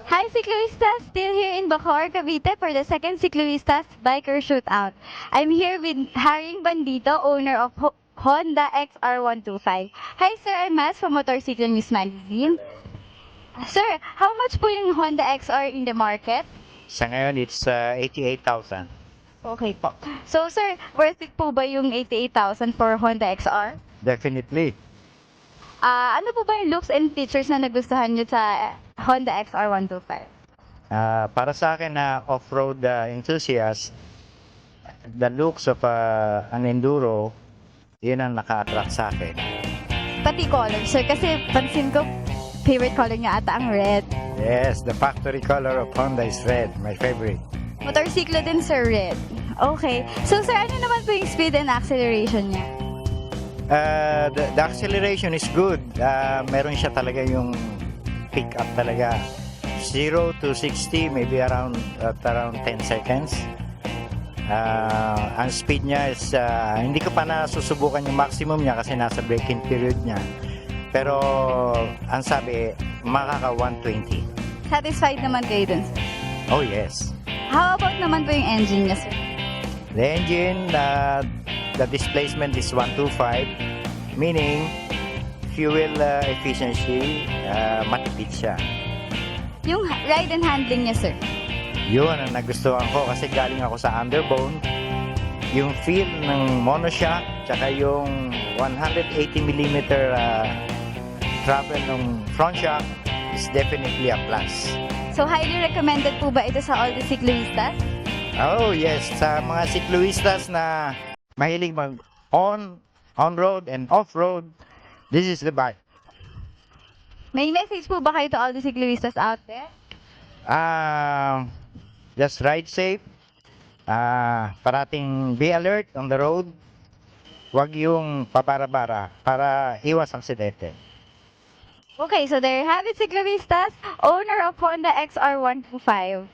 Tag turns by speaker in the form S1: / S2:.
S1: Hi, Cicloistas! Still here in Bacoor, Cavite for the second Cicloistas Biker Shootout. I'm here with Haring Bandito, owner of Honda XR125. Hi, sir. I'm Mas from Motorcycle News Magazine. Sir, how much po yung Honda XR in the market?
S2: Sa ngayon, it's 88,000.
S1: Okay po. So, sir, worth it po ba yung 88,000 for Honda XR?
S2: Definitely.
S1: Ano po ba yung looks and features na nagustuhan nyo sa Honda XR125?
S2: Para sa akin na off-road enthusiast, the looks of an enduro, yun ang naka-attract sa akin.
S1: Pati color, sir. Kasi pansin ko, favorite color niya ata ang red.
S2: Yes, the factory color of Honda is red, my favorite.
S1: Motorsiklo din, sir, red. Okay. So, sir, ano naman po yung speed and acceleration niya?
S2: The acceleration is good. Meron siya talaga yung pick up talaga. 0 to 60, maybe around 10 seconds. Ang speed niya is, hindi ko pa nasusubukan yung maximum niya kasi nasa braking period niya. Pero, ang sabi, makaka 120.
S1: Satisfied naman kayo dun, sir?
S2: Oh yes.
S1: How about naman po yung engine niya, sir?
S2: The engine, the displacement is 125, meaning fuel efficiency, matipid siya.
S1: Yung ride and handling niya, sir?
S2: Yun ang nagustuhan ko kasi galing ako sa underbone. Yung feel ng monoshock, tsaka yung 180mm travel ng front shock is definitely a plus.
S1: So, highly recommended po ba ito sa all the ciclistas?
S2: Oh yes, sa mga sikloistas na mahilig mag on-road and off-road, this is the bike.
S1: May message po ba kayo to all the ciclistas out there?
S2: Just ride safe. Parating be alert on the road. Huwag yung papara-bara para iwas aksidente.
S1: Okay, so there you have it, ciclistas. Owner of Honda XR125.